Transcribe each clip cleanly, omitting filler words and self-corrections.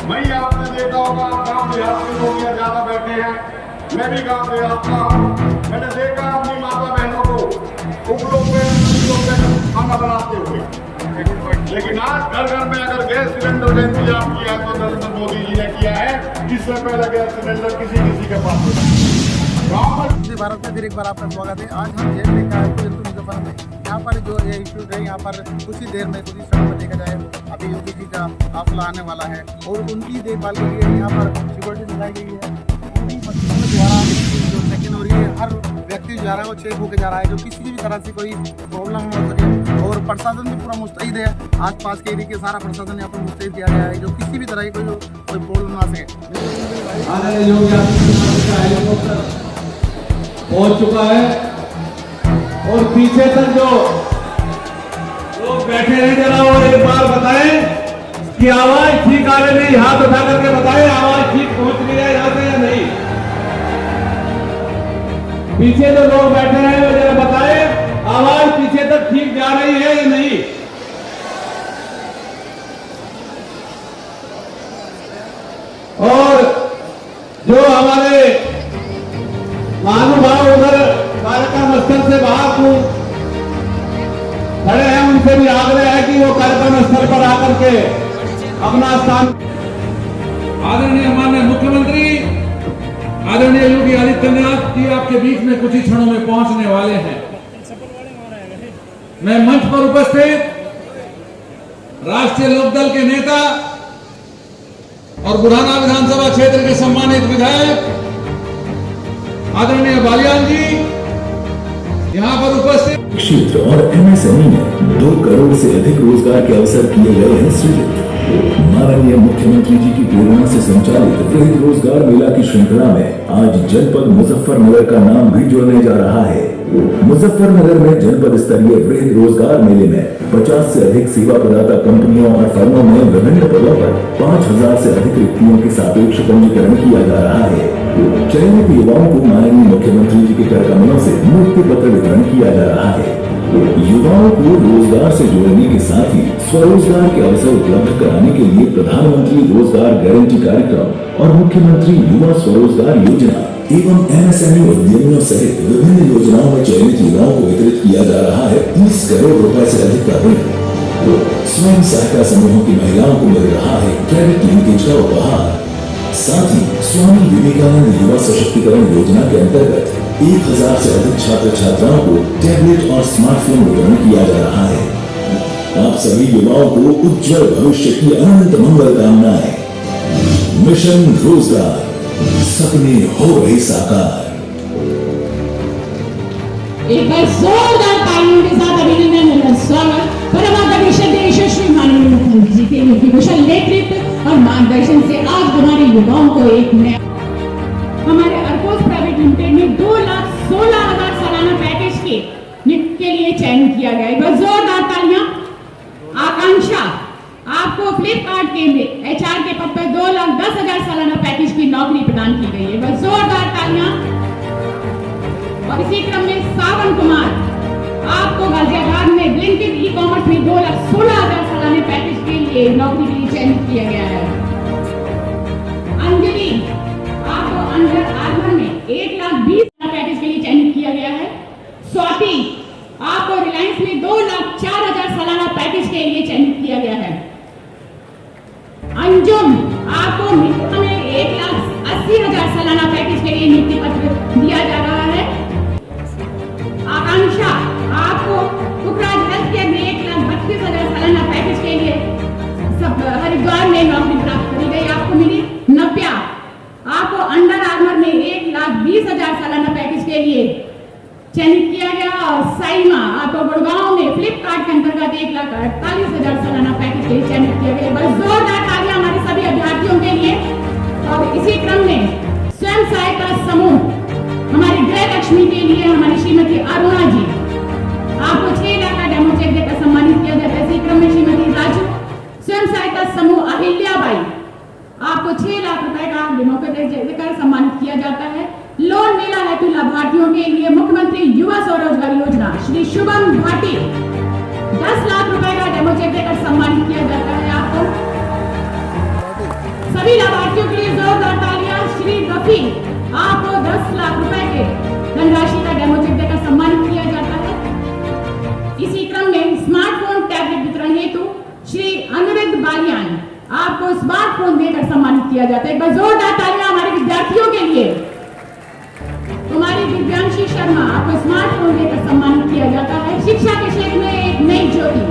वही आपने देखा होगा गांव देहात में लोग यहाँ ज्यादा बैठे हैं। मैं भी गांव देहात का हूँ। मैंने देखा अपनी माता बहनों को उगलों पे खाना बनाते हुए। लेकिन आज घर घर में अगर गैस सिलेंडर का इंतजाम किया तो नरेंद्र मोदी जी ने किया है। इससे पहले गैस सिलेंडर किसी के पास नहीं। भारत में फिर एक बार आपका स्वागत है। आज हम जेल में मुजफ्फर में यहाँ पर जो ये इश्यूज है, यहाँ पर कुछ ही देर में कुछ ही समय में देखा जाए अभी योगी जी का हाफला आने वाला है और उनकी देखभाल के लिए यहाँ पर सिक्योरिटी लगाई गई है। उनकी मशीनों द्वारा जो चेकिंग हो रही है, हर व्यक्ति जा रहा है वो चेक होकर जा रहा है, जो किसी भी तरह से कोई प्रॉब्लम हो सके। और प्रशासन भी पूरा मुस्तैद है। आस पास के एरिया के सारा प्रशासन यहाँ पर मुस्तैद किया गया है, जो किसी भी तरह की कोई प्रॉब्लम ना सके। पहुंच चुका है और पीछे तक जो लोग बैठे हैं जरा वो एक बार बताएं कि आवाज ठीक आ रही है। हाथ उठा करके बताएं आवाज ठीक पहुंच रही है यहाँ से या नहीं। पीछे जो लोग बैठे हैं वो जरा बताएं आवाज पीछे तक ठीक जा रही है या नहीं। और जो हमारे महानुभाव उधर कार्यक्रम स्थल से बाहर खड़े हैं उनसे भी आग्रह है कि वो कार्यक्रम स्थल पर आकर के अपना स्थान। आदरणीय माननीय मुख्यमंत्री आदरणीय योगी आदित्यनाथ जी आपके बीच में कुछ ही क्षणों में पहुंचने वाले हैं। मैं मंच पर उपस्थित राष्ट्रीय लोकदल के नेता और बुढ़ाना विधानसभा क्षेत्र के सम्मानित विधायक आदरणीय बालियान जी यहाँ पर उपस्थित। क्षेत्र और एमएसएमई में 2 करोड़ से अधिक रोजगार के अवसर किए गए हैं सृजित। माननीय मुख्यमंत्री जी की प्रेरणा से संचालित वृहद रोजगार मेला की श्रृंखला में आज जनपद मुजफ्फरनगर का नाम भी जोड़ने जा रहा है। मुजफ्फरनगर में जनपद स्तरीय वृहद रोजगार मेले में 50 से अधिक सेवा प्रदाता कंपनियों और फर्मों में विभिन्न पदों पर 5000 से अधिक रिक्तियों के सापेक्ष पंजीकरण किया जा रहा है। चयनित युवाओं को माननीय मुख्यमंत्री जी के कर कमलों से नियुक्ति पत्र वितरण किया जा रहा है। युवाओं को रोजगार से जोड़ने के साथ ही स्वरोजगार के अवसर उपलब्ध कराने के लिए प्रधानमंत्री रोजगार गारंटी कार्यक्रम और मुख्यमंत्री युवा स्वरोजगार योजना एवं एमएसएमई उद्यमियों सहित विभिन्न योजनाओं में चयनित युवाओं को वितरित किया जा रहा है 30 करोड़ रुपए से अधिक का ऋण। स्वयं सहायता समूहों की महिलाओं को मिल रहा है क्रेडिट लिंकेज का उपहार। साथ ही स्वामी विवेकानंद युवा सशक्तिकरण योजना के अंतर्गत 1000 से अधिक छात्र छात्राओं को टैबलेट और स्मार्टफोन वितरण किया जा रहा है। आप सभी युवाओं को उज्जवल भविष्य की अनंत मंगल कामनाएं। मिशन रोजगार, सपने हो रहे साकार। एक बार जोरदार तालियों के साथ अभिनंदन और स्वागत परमात्मा यशस्वी माननीय मुख्यमंत्री जी के योगी कुशल नेतृत्व और मार्गदर्शन से आज हमारे युवाओं को एक नया हमारे अर्कोस प्राइवेट लिमिटेड में 2,16,000 सालाना पैकेज के लिए चयन किया गया। एक बार जोरदार तालियां। आकांक्षा आपको फ्लिपकार्ट के एचआर के पद पर 2,10,000 सालाना पैकेज की नौकरी प्रदान की गई है। बस जोरदार तालियां। और इसी क्रम में सावन कुमार आपको गाजियाबाद में ब्लिंकिट ई कॉमर्स में 2,16,000 सालाना पैकेज के लिए नौकरी के लिए चयनित किया गया है। अंजलि आपको अंडर आर्मर में 1,20,000 पैकेज के लिए चयनित किया गया है। स्वाति आपको रिलायंस में 2,04,000 सालाना पैकेज के लिए चयनित किया गया है। अंजुम आपको मिथिला में 1,80,000 सालाना पैकेज के लिए नियुक्ति पत्र दिया जा रहा है। आकांक्षा आपको कुकराज हेल्थ केयर में 1,32,000 सालाना पैकेज के लिए सब हरिद्वार में नौकरी प्राप्त करी गई आपको मिली। नव्या आपको अंडर आर्मर में 1,20,000 सालाना पैकेज के लिए चयनित किया गया। और साइमा आपको गुड़गांव में फ्लिपकार्ट के अंतर्गत 1,48,000 सालाना पैकेज के लिए चयनित किया गया। बस जोरदार तालियां हमारे सभी अभ्यर्थियों के लिए। और इसी क्रम में स्वयं सहायता समूह हमारी गृह लक्ष्मी के लिए हमारी श्रीमती अरुणा जी आपको 6 लाख का डेमो चेक देकर सम्मानित किया जाता है। इसी क्रम में श्रीमती राजू स्वयं सहायता समूह अहिल्याबाई आपको 6 लाख रुपए का डेमो चेक देकर सम्मानित किया जाता है। लोन मेला हेतु लाभार्थियों के लिए मुख्यमंत्री युवा स्वरोजगार योजना श्री शुभम भाटी 10 लाख रुपए का डेमो चेक देकर सम्मानित किया जाता है। आपको सभी लाभार्थियों के लिए जोरदार तालियां। श्री रफी, आपको 10 लाख रुपए के धनराशि का डेमो चेक देकर सम्मानित किया जाता है। इसी क्रम में स्मार्टफोन टैबलेट वितरण हेतु श्री अनुरुद्ध बालियान, आपको स्मार्टफोन देकर सम्मानित किया जाता है। एक बार जोरदार तालियां हमारे विद्यार्थियों के लिए। कुमारी दिव्यांशी शर्मा, आपको स्मार्टफोन देकर सम्मानित किया जाता है। शिक्षा के क्षेत्र में एक नई ज्योति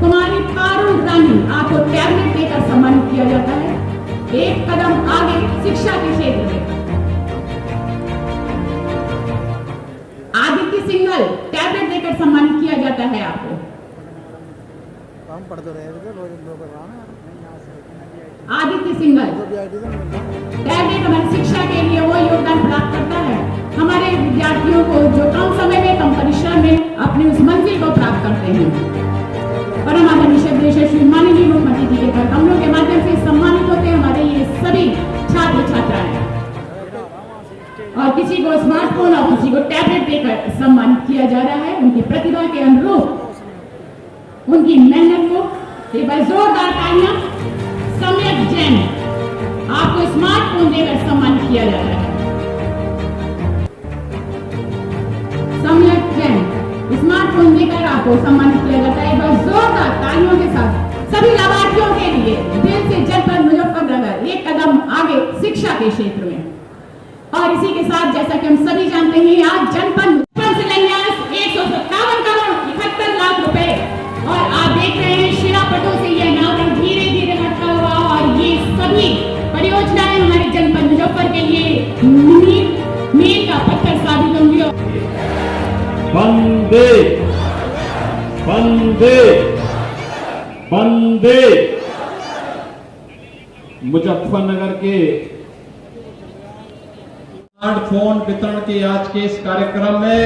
कुमारी पारुल रानी, आपको टैबलेट देकर सम्मानित किया जाता है। एक कदम आगे शिक्षा के क्षेत्र में। आदित्य सिंघल, टैबलेट देकर सम्मानित किया जाता है आपको। हम पढ़ते रहे आदित्य सिंघल, टैबलेट हमारी शिक्षा के लिए वो योगदान प्राप्त करता है हमारे विद्यार्थियों को जो कम समय में कम परिश्रम में अपनी उस मंजिल को प्राप्त करते हैं। परम आदरणीय श्री माननीय मुख्यमंत्री जी के कर कमलों के माध्यम से सम्मानित होते हैं हमारे ये सभी छात्र छात्राएं। और किसी को स्मार्टफोन और किसी को टैबलेट देकर सम्मानित किया जा रहा है उनकी प्रतिभा के अनुरूप, उनकी मेहनत को। एक बार जोरदार तालियां। सम्यक जैन, आपको स्मार्टफोन देकर सम्मानित किया जाता है। सम्यक जैन, स्मार्टफोन देकर आपको सम्मानित किया जाता है। एक बार जोरदार तालियों के साथ सभी लाभार्थियों के लिए दिल से जनपद मुजफ्फरनगर एक कदम आगे शिक्षा के क्षेत्र में। और इसी के साथ जैसा कि हम सभी जानते हैं आज जनपद शिलान्यास 157 करोड़ 71 लाख रुपए। और आप देख रहे हैं शिलापटों से यह नाव धीरे धीरे हटता हुआ और ये सभी परियोजनाएं हमारे जनपद मुजफ्फर के लिए मील का पत्थर साबित होंगी। वंदे वंदे वंदे। मुजफ्फरनगर के स्मार्टफोन वितरण के आज के इस कार्यक्रम में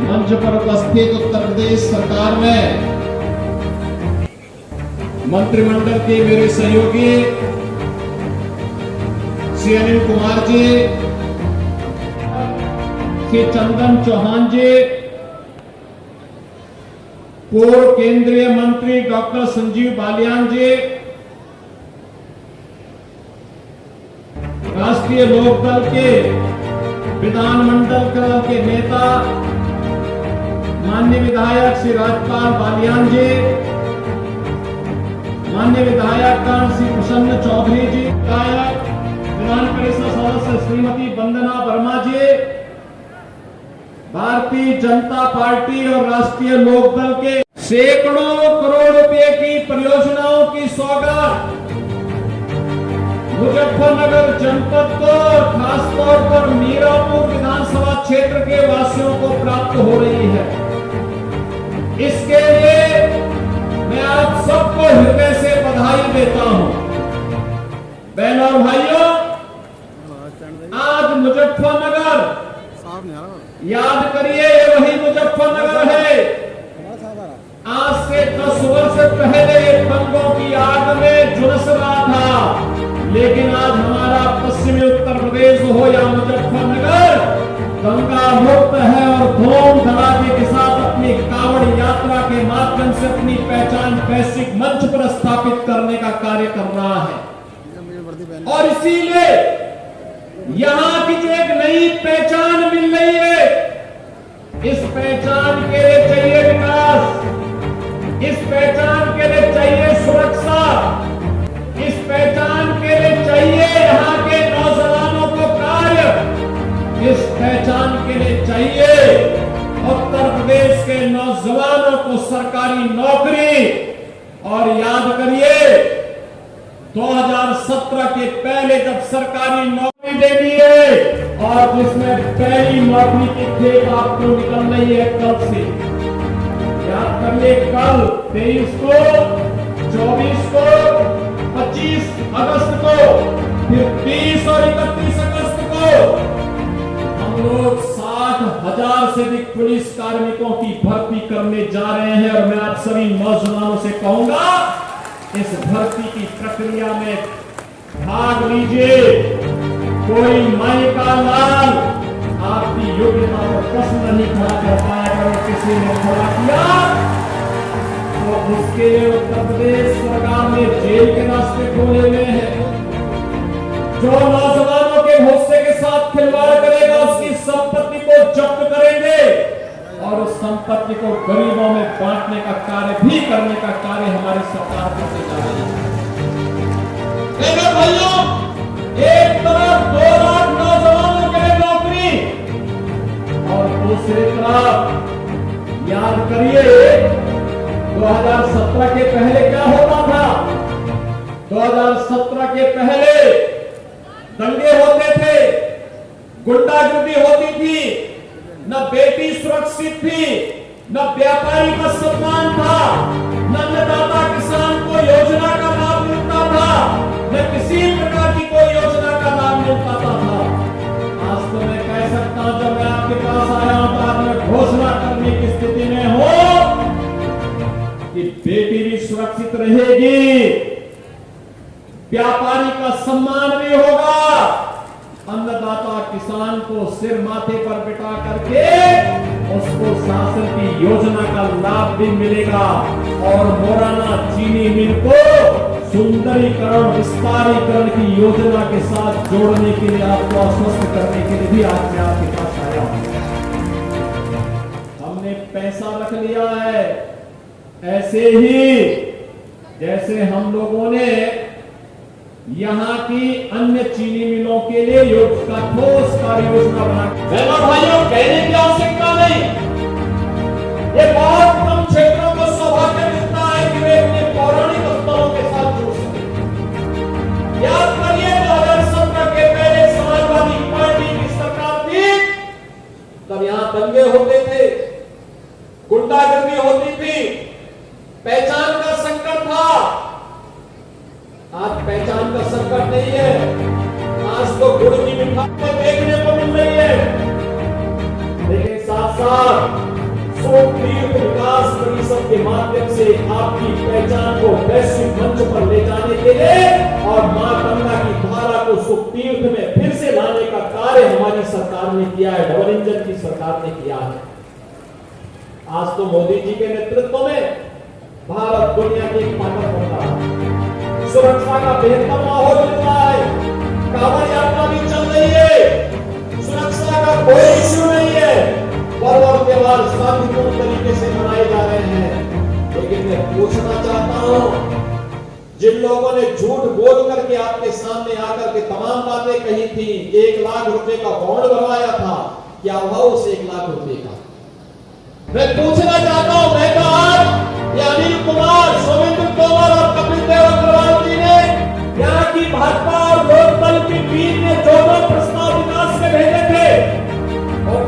मंच पर उपस्थित उत्तर प्रदेश सरकार में मंत्रिमंडल के मेरे सहयोगी श्री अनिल कुमार जी, श्री चंदन चौहान जी, पूर्व केंद्रीय मंत्री डॉक्टर संजीव बालियान जी, राष्ट्रीय लोकदल के विधानमंडल के नेता माननीय विधायक श्री राजपाल बालियान जी, माननीय विधायक श्री प्रसन्न चौधरी जी, विधायक विधान परिषद सदस्य श्रीमती वंदना वर्मा जी, भारतीय जनता पार्टी और राष्ट्रीय लोकदल के सैकड़ों करोड़ रुपए की परियोजनाओं की सौगात मुजफ्फरनगर जनपद को, खासतौर पर मीरापुर विधानसभा क्षेत्र के वासियों को प्राप्त हो रही है। इसके लिए मैं आप सबको हृदय से बधाई देता हूं। बहनों और भाइयों, आज मुजफ्फरनगर, याद करिए ये वही मुजफ्फरनगर है। आज से 10 वर्ष पहले दंगों की आग में झुलस रहा था, लेकिन आज हमारा पश्चिमी उत्तर प्रदेश हो या मुजफ्फरनगर दंगा मुक्त है और धूम धड़ाके के साथ अपनी कावड़ यात्रा के माध्यम से अपनी पहचान वैश्विक मंच पर स्थापित करने का कार्य कर रहा है। और इसीलिए यहाँ की जो एक नई पहचान मिल रही है, इस पहचान के लिए चाहिए विकास, इस पहचान के लिए चाहिए सुरक्षा, इस पहचान के लिए चाहिए यहाँ के नौजवानों को कार्य, इस पहचान के लिए चाहिए उत्तर प्रदेश के नौजवानों को सरकारी नौकरी। और याद करिए 2017 के पहले जब सरकारी नौकरी देनी है और जिसमें पहली नौकरी की खेप आपको निकल रही है कल से, याद करिए कल 23 को, 24 को, 25 अगस्त को, फिर 30 और 31 अगस्त को हम लोग 60,000 से अधिक पुलिस कार्मिकों की भर्ती करने जा रहे हैं। और मैं आप सभी नौजवानों से कहूंगा इस भर्ती की प्रक्रिया में भाग लीजिए। कोई माई का लाल आपकी योग्यता पर प्रश्न नहीं खड़ा कर पाएगा। अगर किसी ने खड़ा किया तो और उसके लिए उत्तर प्रदेश सरकार ने जेल के रास्ते खोले हुए हैं। जो नौजवानों के भरोसे के साथ खिलवाड़ करेगा उसकी संपत्ति को जब्त करेंगे और उस संपत्ति को गरीबों में बांटने का कार्य भी करने का कार्य हमारी सरकार करने जा रही है। देखो भाइयों, एक तरफ 2 लाख नौजवानों के लिए नौकरी और दूसरी तरफ याद करिए 2017 के पहले क्या होता था। 2017 के पहले दंगे होते थे, गुंडागर्दी होती थी, न बेटी सुरक्षित थी, न व्यापारी का सम्मान था, न अन्नदाता किसान को योजना का लाभ मिलता था, न किसी प्रकार की कोई योजना का लाभ मिल पाता था। आज तो मैं कह सकता हूं, जब मैं आपके पास आया हूं तो आज मैं घोषणा करने की स्थिति में हूं कि बेटी भी सुरक्षित रहेगी, व्यापारी का सम्मान भी होगा, अन्नदाता किसान को सिर माथे पर बिठा करके उसको शासन की योजना का लाभ भी मिलेगा और मोराना चीनी मिल को सुंदरीकरण विस्तारीकरण की योजना के साथ जोड़ने के लिए आपको आश्वस्त करने के लिए भी आज मैं आपके पास आया हूं। हमने पैसा रख लिया है, ऐसे ही जैसे हम लोगों ने यहाँ की अन्य चीनी मिलों के लिए योजना ठोस कार्य योजना बना। भाइयों, कहने की आवश्यकता नहीं, ये बहुत कम क्षेत्रों को सौभाग्य मिलता है कि वे अपने पौराणिक स्तरों के साथ जुड़ सके। याद करिए 2017 के पहले समाजवादी पार्टी की सरकार थी, तब यहाँ दंगे होते थे, गुंडागर्दी होती थी, पहचान का संकट था। आज पहचान का संकट नहीं है, आज तो गुड़ की मिठाई देखने को मिल रही है। लेकिन साथ साथ तीर्थ विकास परिषद के माध्यम से आपकी पहचान को वैश्विक मंच पर ले जाने के लिए और मां गंगा की धारा को सुख तीर्थ में फिर से लाने का कार्य हमारी सरकार ने किया है, डबल इंजन की सरकार ने किया है। आज तो मोदी जी के नेतृत्व में भारत दुनिया की एक ताकत बन रहा है, सुरक्षा का बेहतर माहौल मिल रहा है, कांवड़ यात्रा भी चल रही है, सुरक्षा का कोई इश्यू नहीं है, पर्व और त्योहार शांतिपूर्ण तरीके से मनाए जा रहे हैं। लेकिन मैं पूछना चाहता हूं, जिन लोगों ने झूठ बोल करके आपके सामने आकर के तमाम बातें कही थी, 1 लाख रुपए का बॉन्ड बनवाया था, क्या हुआ उस 1 लाख रुपए का? मैं पूछना चाहता हूं, मैं तो आज ये अनिल कुमार, सोमेंद्र तोमर और कपिल देव अग्रवाल जी ने यहाँ की भाजपा और लोकदल की टीम ने जो प्रस्ताव विकास के भेजे थे और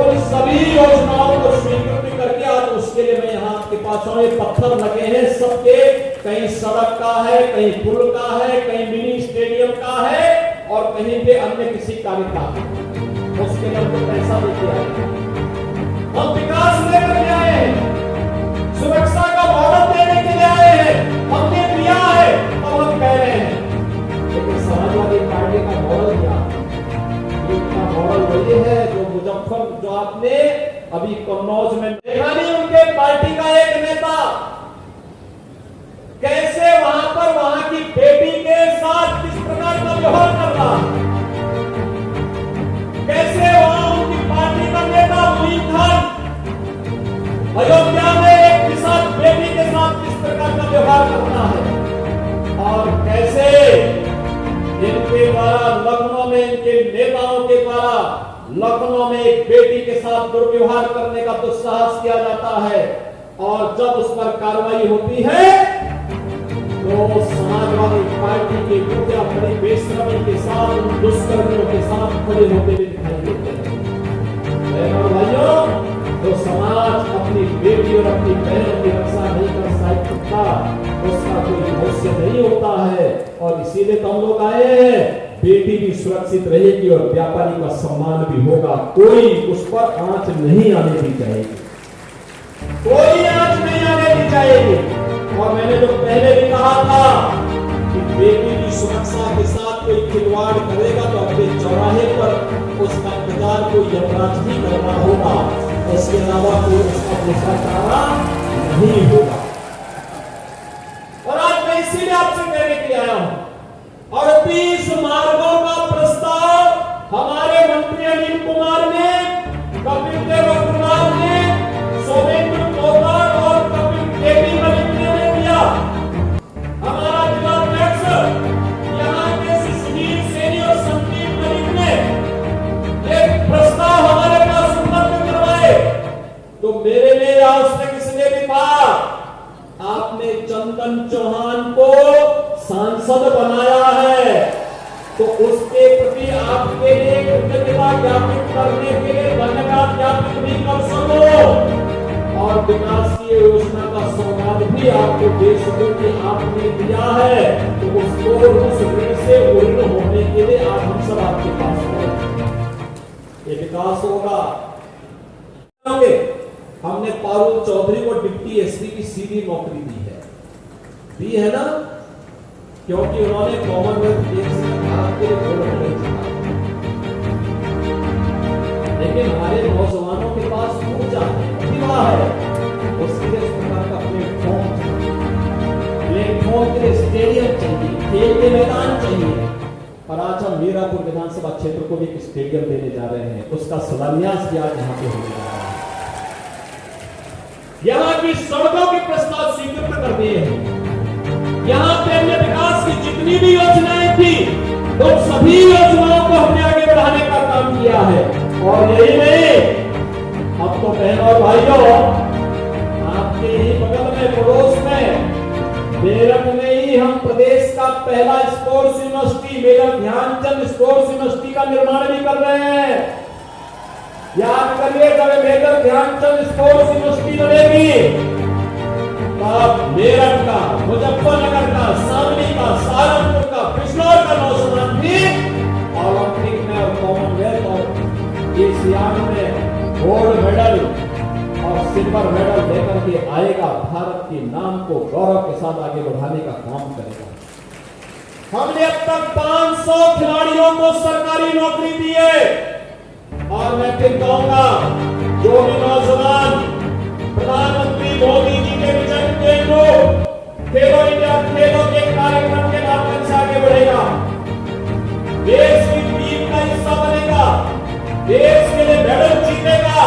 उन सभी योजनाओं को स्वीकृति करके आज उसके लिए मैं यहाँ आपके पास आए। पत्थर लगे हैं सबके, कहीं सड़क का है, कहीं पुल का है, कहीं मिनी स्टेडियम का है और कहीं पे अन्य किसी कार्य का है। उसके लिए हमको पैसा लेके आए, हम विकास लेकर के आए हैं, सुरक्षा का मॉडल देने के लिए आए हैं, हमने दिया है अब हम कह रहे हैं। लेकिन समाजवादी पार्टी का मॉडल क्या है? इनका मॉडल वही है जो आपने अभी कन्नौज में देखा नहीं, उनके पार्टी का एक नेता कैसे वहां की बेटी के साथ किस प्रकार का व्यवहार कर रहा है, कैसे वहां उनकी पार्टी का नेता मुनीम खान अयोध्या में एक किसान बेटी के साथ किस प्रकार का व्यवहार करता है और कैसे इनके द्वारा लखनऊ में, इनके नेताओं के द्वारा लखनऊ में एक बेटी के साथ दुर्व्यवहार करने का दुस्साहस किया जाता है और जब उस पर कार्रवाई होती है तो समाजवादी पार्टी के मुखिया बड़ी बेशर्मी के साथ उन दुष्कर्मियों के साथ खड़े होते हुए दिखाई देते हैं। और भाइयों, तो समाज अपनी बेटी और अपनी बहनों की रक्षा नहीं कर सकता, उसका कोई भविष्य नहीं होता है और इसीलिए तो हम लोग आए हैं। बेटी भी सुरक्षित रहेगी और व्यापारी का सम्मान भी होगा, कोई उस पर आंच नहीं आने दी जाएगी, कोई आंच नहीं आने दी जाएगी। और मैंने जो पहले भी कहा था कि बेटी की सुरक्षा के साथ कोई खिलवाड़ करेगा तो अपने चौराहे पर उसका इंतजार कोई यमराज ही करना होगा, उसके अलावा कोई उसका दूसरा चारा नहीं होगा। और आज मैं इसीलिए आपसे कहने के लिए आया हूं। 38 मार्गों का प्रस्ताव हमारे मंत्री अनिल कुमार ने, कपिल देव अग्रवाल ने, सोमेंद्र तोमर और कपिल केपी मलिक ने दिया। हमारा जिला अध्यक्ष यहाँ के सुनील सेनी और संदीप मलिक ने एक प्रस्ताव हमारे पास उपलब्ध करवाए। तो मेरे लिए आज तक किसने भी कहा आपने चंदन चौहान को सांसद बनाया है, तो उसके प्रति आपके लिए कृतज्ञता ज्ञापित करने के लिए धन्यवाद ज्ञापित भी कर सको और विकास की योजना का सौगात भी आपको दे सको कि आपने दिया है, तो उसको उस ऋण से ऋण होने के लिए आज हम सब आपके पास हैं। ये विकास होगा। हमने पारुल चौधरी को डिप्टी एसपी की सीधी नौकरी दी है ना, क्योंकि उन्होंने कॉमनवेल्थ गेम्स में भारत के लिए गोल्ड मेडल जीता। लेकिन हमारे नौजवानों के पास ऊर्जा है, प्रतिभा है, उसके लिए इस प्रकार का प्लेटफॉर्म के लिए स्टेडियम चाहिए, खेल के मैदान चाहिए। और आज हम मीरापुर विधानसभा क्षेत्र को भी एक स्टेडियम देने जा रहे हैं, उसका शिलान्यास भी आज यहाँ पे होने जा रहा है। यहाँ की सड़कों के प्रस्ताव स्वीकृत कर दिए हैं। यहाँ पे हमने विकास की जितनी भी योजनाएं थी उन सभी योजनाओं को हमने आगे बढ़ाने का काम किया है। और यही नहीं, अब तो बहनों और भाइयों, आपके ही बगल में पड़ोस में मेरठ में ही हम प्रदेश का पहला sports university major Dhyanchand sports university का निर्माण भी कर रहे हैं। याद करिए, जब मेजर ध्यानचंद स्पोर्ट्स यूनिवर्सिटी बनेगी तब मेरठ का, मुजफ्फरनगर का, शामली का, सहारनपुर का, बिजनौर का नौजवान भी ओलंपिक में और कॉमनवेल्थ और एशियाड में गोल्ड मेडल और सिल्वर मेडल लेकर के आएगा। भारत के नाम को गौरव के साथ आगे बढ़ाने का काम करेगा। हमने अब तक 500 खिलाड़ियों को सरकारी नौकरी दी है। और मैं फिर कहूंगा, जो भी नौजवान प्रधानमंत्री मोदी जी के विजन के लोग खेलो इंडिया खेलों के कार्यक्रम के माध्यम से आगे बढ़ेगा, देश की टीम का हिस्सा बनेगा, देश के लिए मेडल जीतेगा।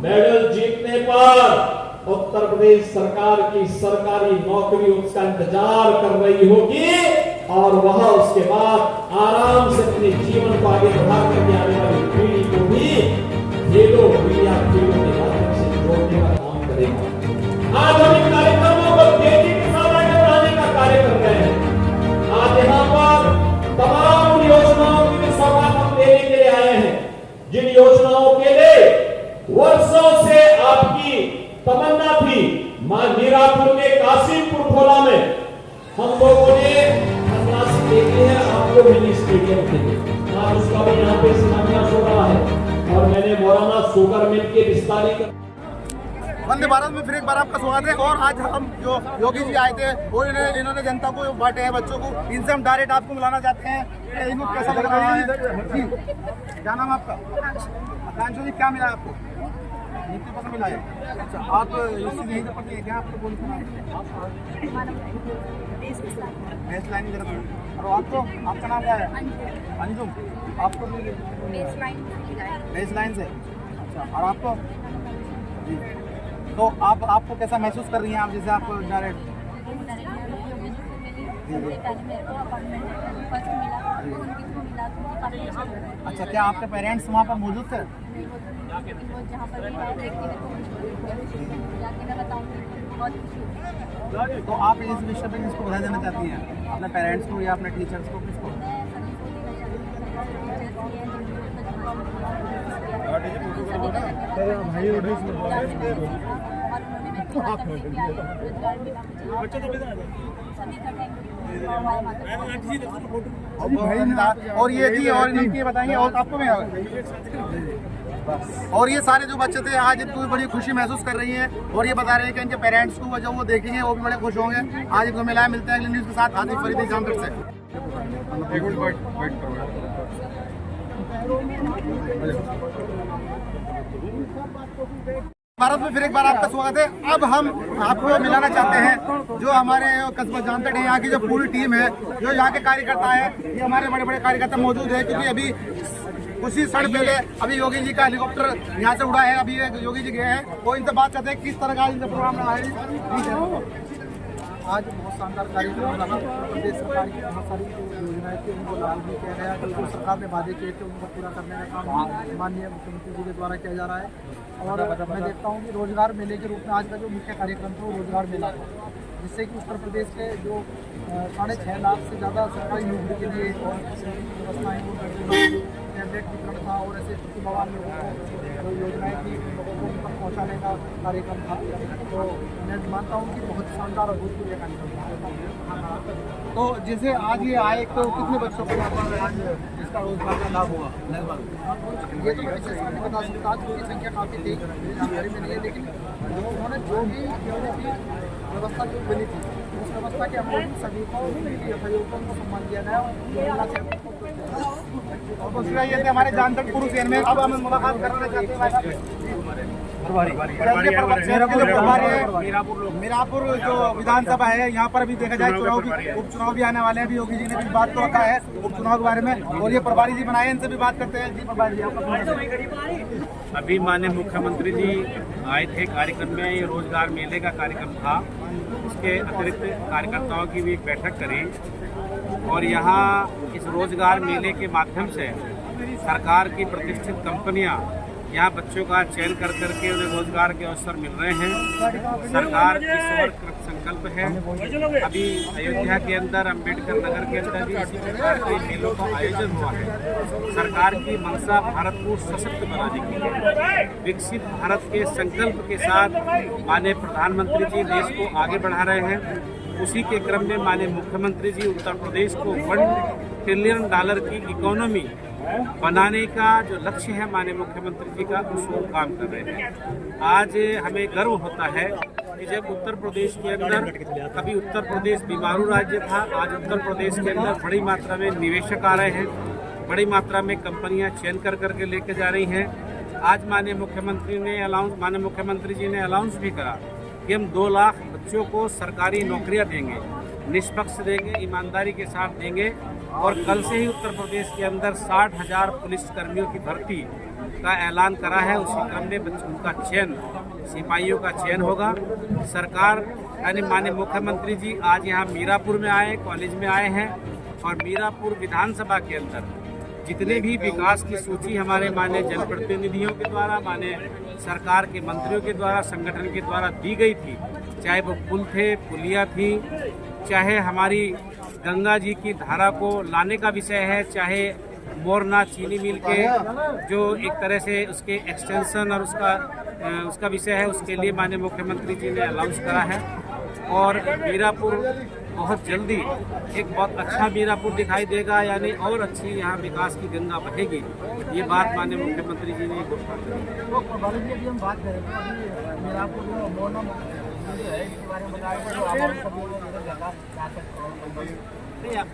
मेडल जीतने पर उत्तर प्रदेश सरकार की सरकारी नौकरी उसका इंतजार कर रही होगी और वह उसके बाद आराम से अपने जीवन को आगे बढ़ा करके आने वाली पीढ़ी को भी खेलो इंडिया खेलों के माध्यम से जोड़ने का काम करेगा। आज हम इन कार्यक्रमों को तेजी के साथ आगे बढ़ाने का कार्य कर रहे हैं। आज यहाँ पर तमाम योजनाओं की सौगात हम देने के लिए आए हैं, जिन योजनाओं के लिए वर्षों से आपकी तमन्ना थी। मां मीरापुर के कासिमपुर खोला में हम लोगों ने धनराशि देखी है, आपको मिनी स्टेडियम के लिए आज उसका भी यहाँ पे शिलान्यास हो रहा है। और मैंने मौलाना शुगर मिल के विस्तारीकरण वंदे भारत में फिर एक बार आपका स्वागत है। और आज हम जो योगी जी आए थे और इन्होंने जनता को बांटे हैं बच्चों को, इनसे हम डायरेक्ट आपको मिलाना चाहते हैं। इनको कैसा लग रहा है? क्या नाम आपका? आकांक्षा जी, क्या मिला आपको? नीति पत्र मिला है। अच्छा, आप यहीं से पढ़ते हैं क्या? आपको कौन सा बेस लाइन? और आपको, आपका नाम क्या है? अंजुम। आपको बेस लाइन से? अच्छा, और आपको? जी, तो आपको कैसा महसूस कर रही हैं आप, जैसे आप डायरेक्ट? अच्छा, क्या आपके पेरेंट्स वहाँ पर मौजूद थे? तो आप इस विषय पर किसको बधाई देना चाहती हैं? अपने पेरेंट्स को या अपने टीचर्स को? किसको? और ये थी, और इनकी बताएंगे, और आपको भी और ये सारे जो बच्चे थे आज इनको बड़ी खुशी महसूस कर रही हैं और ये बता रहे हैं कि इनके पेरेंट्स को जब वो देखेंगे वो भी बड़े खुश होंगे। आज इनको मिला है। मिलते हैं अगली न्यूज़ के साथ। आदित्य फरीदी जामगढ़ से। भारत में फिर एक बार आपका स्वागत है। अब हम आपको मिलाना चाहते हैं जो हमारे कस्बा जानते हैं, यहाँ की जो पूरी टीम है, जो यहाँ के कार्यकर्ता है, ये हमारे बड़े बड़े कार्यकर्ता मौजूद है। क्योंकि अभी कुछ ही क्षण पहले अभी योगी जी का हेलीकॉप्टर यहाँ से उड़ा है, अभी योगी जी गए हैं, वो इनसे बात करते हैं किस तरह का इनका प्रोग्राम रहा है। आज बहुत शानदार कार्यक्रम रहा। प्रदेश सरकार की बहुत सारी योजनाएं थी, उनको लागू भी किया गया। बिल्कुल सरकार ने वादे किए थे, उनको पूरा करने का काम माननीय मुख्यमंत्री जी के द्वारा किया जा रहा है। और मैं देखता हूँ कि रोजगार मेले के रूप में आज का जो मुख्य कार्यक्रम था वो रोजगार मेला था, जिससे कि उत्तर प्रदेश के जो 6.5 लाख से ज़्यादा सरकारी नौकरी के लिए और व्यवस्थाएँ टैबलेट वितरण था और ऐसे प्रतिभावान लोगों को योजनाएँ थी, लोगों को उन तक पहुँचाने का कार्यक्रम था। तो मैं मानता हूँ कि बहुत शानदार और भूतपूर्व कार्यक्रम था। तो जैसे आज ये आए, तो कितने बच्चों को यहाँ पर आज इसका रोजगार का लाभ हुआ लगभग? ये तो मैं विशेष नहीं बता सकता, आज उनकी संख्या काफ़ी थी, जानकारी में नहीं है, लेकिन उन्होंने जो भी व्यवस्था जो बनी थी उस व्यवस्था के अनुरूप सभी को सहयोगों को सम्मान दिया गया। और दूसरा ये थे हमारे जानते पुरुष में। अब हम मुलाकात करना चाहते हैं मीरापुर जो विधानसभा है, यहाँ पर भी देखा जाए उपचुनाव भी आने वाले हैं। अभी योगी जी ने भी बात तो रखा है उपचुनाव के बारे में, और ये प्रभारी जी बनाए, इनसे भी बात करते हैं। जी प्रभारी जी, आपका अभी माननीय मुख्यमंत्री जी आए थे कार्यक्रम में, ये रोजगार मेले का कार्यक्रम था। उसके अतिरिक्त कार्यकर्ताओं की भी एक बैठक करी और यहाँ इस रोजगार मेले के माध्यम से सरकार की प्रतिष्ठित कंपनियां यहाँ बच्चों का चयन कर करके उन्हें रोजगार के अवसर मिल रहे हैं। सरकार की समर्पित संकल्प है। अभी अयोध्या के अंदर अम्बेडकर नगर के अंदर भी इसी प्रकार के मेलों का आयोजन हुआ है। सरकार की मंशा भारत को सशक्त बनाने की है। विकसित भारत के संकल्प के साथ माननीय प्रधानमंत्री जी देश को आगे बढ़ा रहे हैं। उसी के क्रम में माननीय मुख्यमंत्री जी उत्तर प्रदेश को $1 ट्रिलियन की इकोनॉमी बनाने का जो लक्ष्य है माननीय मुख्यमंत्री जी का, उसको काम कर रहे हैं। आज हमें गर्व होता है कि जब उत्तर प्रदेश के अंदर, कभी उत्तर प्रदेश बीमारू राज्य था, आज उत्तर प्रदेश के अंदर बड़ी मात्रा में निवेशक आ रहे हैं, बड़ी मात्रा में कंपनियां चयन कर करके लेके जा रही हैं। आज माननीय मुख्यमंत्री जी ने अनाउंस भी करा कि हम 2 लाख बच्चों को सरकारी नौकरियां देंगे, निष्पक्ष देंगे, ईमानदारी के साथ देंगे। और कल से ही उत्तर प्रदेश के अंदर 60,000 पुलिस कर्मियों की भर्ती का ऐलान करा है। उसी क्रम में उनका चयन, सिपाहियों का चयन होगा। सरकार यानी माननीय मुख्यमंत्री जी आज यहाँ मीरापुर में आए, कॉलेज में आए हैं, और मीरापुर विधानसभा के अंदर जितने भी विकास की सूची हमारे माननीय जनप्रतिनिधियों के द्वारा, माननीय सरकार के मंत्रियों के द्वारा, संगठन के द्वारा दी गई थी, चाहे वो पुल थे, पुलिया थी, चाहे हमारी गंगा जी की धारा को लाने का विषय है, चाहे मोरना चीनी मिल के जो एक तरह से उसके एक्सटेंशन और उसका विषय है, उसके लिए माननीय मुख्यमंत्री जी ने अनाउंस करा है। और मीरापुर बहुत जल्दी एक बहुत अच्छा मीरापुर दिखाई देगा, यानी और अच्छी यहाँ विकास की गंगा बहेगी। ये बात माननीय मुख्यमंत्री जी ने घोषणा की। हम बात करें तो मीरापुर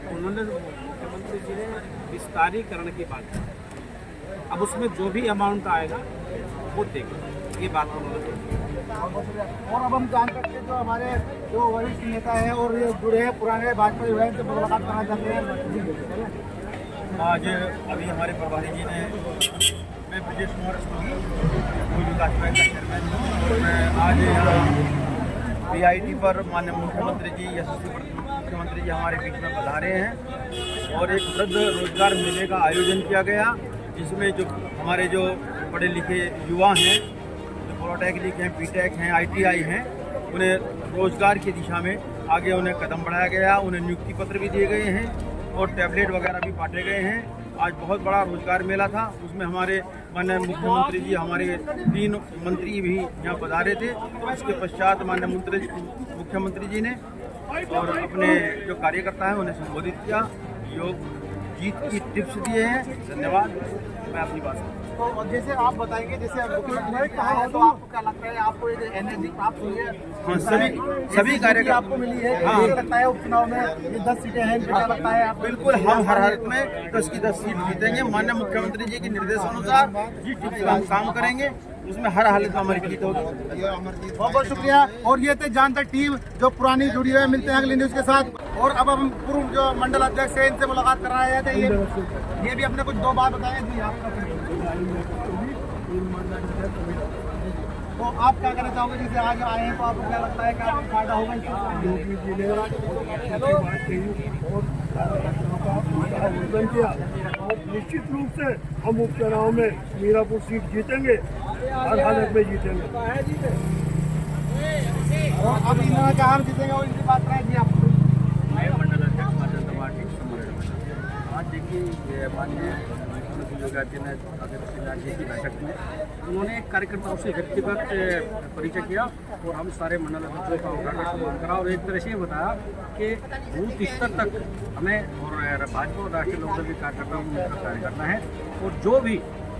उन्होंने मुख्यमंत्री जी ने विस्तारीकरण की बात की, अब उसमें जो भी अमाउंट आएगा वो देंगे, ये बात उन्होंने। और अब हम जान सकते हैं जो हमारे जो वरिष्ठ नेता है और ये जुड़े हैं पुराने भाजपा विधायक से मुलाकात करना चाहते हैं। आज अभी हमारे प्रभारी जी ने, मैं ब्रजेश कुमार विकास बैंक का चेयरमैन हूँ, मैं आज यहाँ PIT पर माननीय मुख्यमंत्री जी, यशस्वी मुख्यमंत्री जी हमारे बीच में पधारे हैं और एक वृद्ध रोजगार मेले का आयोजन किया गया, जिसमें जो हमारे जो पढ़े लिखे युवा हैं, जो पॉलिटेक्निक हैं, BTech हैं, ITI हैं, उन्हें रोजगार की दिशा में आगे उन्हें कदम बढ़ाया गया। उन्हें नियुक्ति पत्र भी दिए गए हैं और टैबलेट वगैरह भी बांटे गए हैं। आज बहुत बड़ा रोजगार मेला था, उसमें हमारे माननीय मुख्यमंत्री जी, हमारे 3 मंत्री भी यहाँ पधारे थे। उसके पश्चात माननीय मुख्यमंत्री जी ने और अपने जो कार्यकर्ता हैं उन्हें संबोधित किया, योग जीत की टिप्स दिए हैं। धन्यवाद। मैं अपनी बात तो जैसे आप बताएंगे, जैसे मुख्यमंत्री कहा है, तो आपको क्या लगता है, आपको ये एनर्जी प्राप्त हुई है? हाँ, सभी कार्यकर्ता आपको मिली है। हाँ, लगता है उपचुनाव में ये 10 सीटें हैं, क्या लगता है आपको? बिल्कुल, हम हर हालत में 10 की 10 सीट जीतेंगे। माननीय मुख्यमंत्री जी के निर्देशानुसार हम काम करेंगे। उसमें हर हालत में हमारी जीत होगी। बहुत बहुत शुक्रिया। और ये थे जानता टीम जो पुरानी जुड़ी हुई है। मिलते हैं अगली न्यूज़ के साथ। और अब हम पूर्व जो मंडल अध्यक्ष है इनसे मुलाकात कराए थे। ये भी अपने कुछ दो बात बताएं जी आपका। तो आप क्या कहना चाहोगे जिसे आज आए हैं, तो आपको क्या लगता है क्या फायदा होगा निश्चित रूप से हम उपचुनाव में मीरापुर सीट जीतेंगे, हर हालत में जीतेंगे। और अब इन्होंने कहा हम जीतेंगे और इनकी बात करें जी आप। मैं मंडल अध्यक्ष भारतीय जनता पार्टी सम्मेलन। आज देखिए माननीय मुख्यमंत्री योगी आदित्यनाथ जी की बैठक में उन्होंने कार्यकर्ताओं से व्यक्तिगत परिचय किया और हम सारे मंडल अध्यक्षों का उठाकर सम्मान करा और एक तरह से ये बताया कि बूथ स्तर तक हमें और भाजपा और राष्ट्रीय लोकदल के कार्यकर्ताओं को मिलकर कार्य करना है और जो भी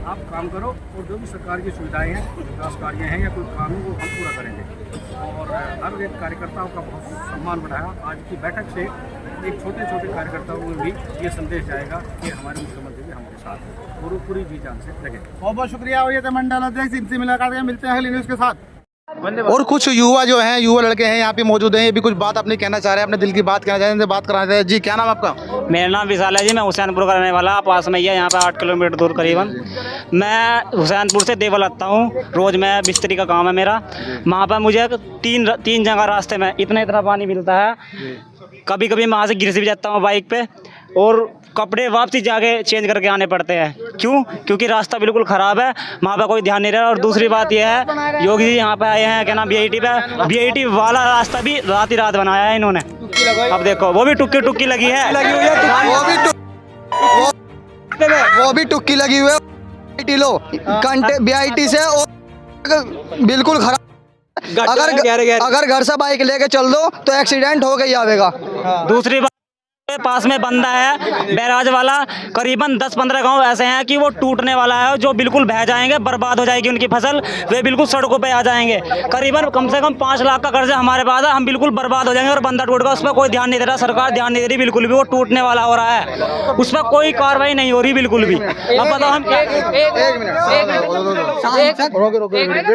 आप काम करो और जो भी सरकार की सुविधाएं हैं, विकास कार्य हैं या कोई कानून को हम पूरा करेंगे। और हर एक कार्यकर्ताओं का बहुत सम्मान बढ़ाया। आज की बैठक से एक छोटे छोटे कार्यकर्ताओं में भी ये संदेश जाएगा कि हमारे मुख्यमंत्री भी हमारे साथ हैं और वो पूरी जी जान से लगे। बहुत बहुत शुक्रिया। और ये थे मंडल अध्यक्ष, इनसे मुलाकात करें। मिलते हैं अगली न्यूज़ के साथ। और कुछ युवा जो हैं, युवा लड़के हैं यहाँ पे मौजूद हैं। ये भी कुछ बात अपनी कहना चाह रहे हैं, अपने दिल की बात कहना चाह रहे हैं। इनसे बात कराते हैं। जी क्या नाम आपका? मेरा नाम विशाल है जी। मैं हुसैनपुर का रहने वाला, पास में ही है, यहाँ पे 8 किलोमीटर दूर करीबन। मैं हुसैनपुर से देवल आता हूँ। रोज़ मैं बिस्तरी का काम है मेरा। वहाँ पर मुझे तीन जगह रास्ते में इतना पानी मिलता है। कभी कभी मैं वहाँ से गिर से भी जाता हूँ बाइक पे और कपड़े वापसी जाके चेंज करके आने पड़ते हैं। क्यों? क्योंकि रास्ता बिल्कुल ख़राब है, वहाँ पर कोई ध्यान नहीं रहा। और दूसरी बात यह है, योगी जी यहाँ पे आए हैं क्या नाम BIT पे, BIT वाला रास्ता भी रात ही रात बनाया है इन्होंने। अब देखो वो भी टुक्की लगी है, वो भी टुक्की लगी हुई है। लो घंटे BIT से और बिल्कुल खराब। अगर घर से बाइक लेके चल दो तो एक्सीडेंट हो गई आवेगा। दूसरी बात पास में बंदा है बैराज वाला, करीबन 10-15 गांव ऐसे हैं कि वो टूटने वाला है, जो बिल्कुल बह जाएंगे, बर्बाद हो जाएगी उनकी फसल, वे बिल्कुल सड़कों पे आ जाएंगे। करीबन कम से कम 5 लाख का कर्जा हमारे पास है, हम बिल्कुल बर्बाद हो जाएंगे और बंदा टूट गया। उस पर कोई ध्यान नहीं दे रहा, सरकार ध्यान नहीं दे रही बिल्कुल भी। वो टूटने वाला हो रहा है, उस पर कोई कार्रवाई नहीं हो रही बिल्कुल भी। अब बताओ हम एक मिनट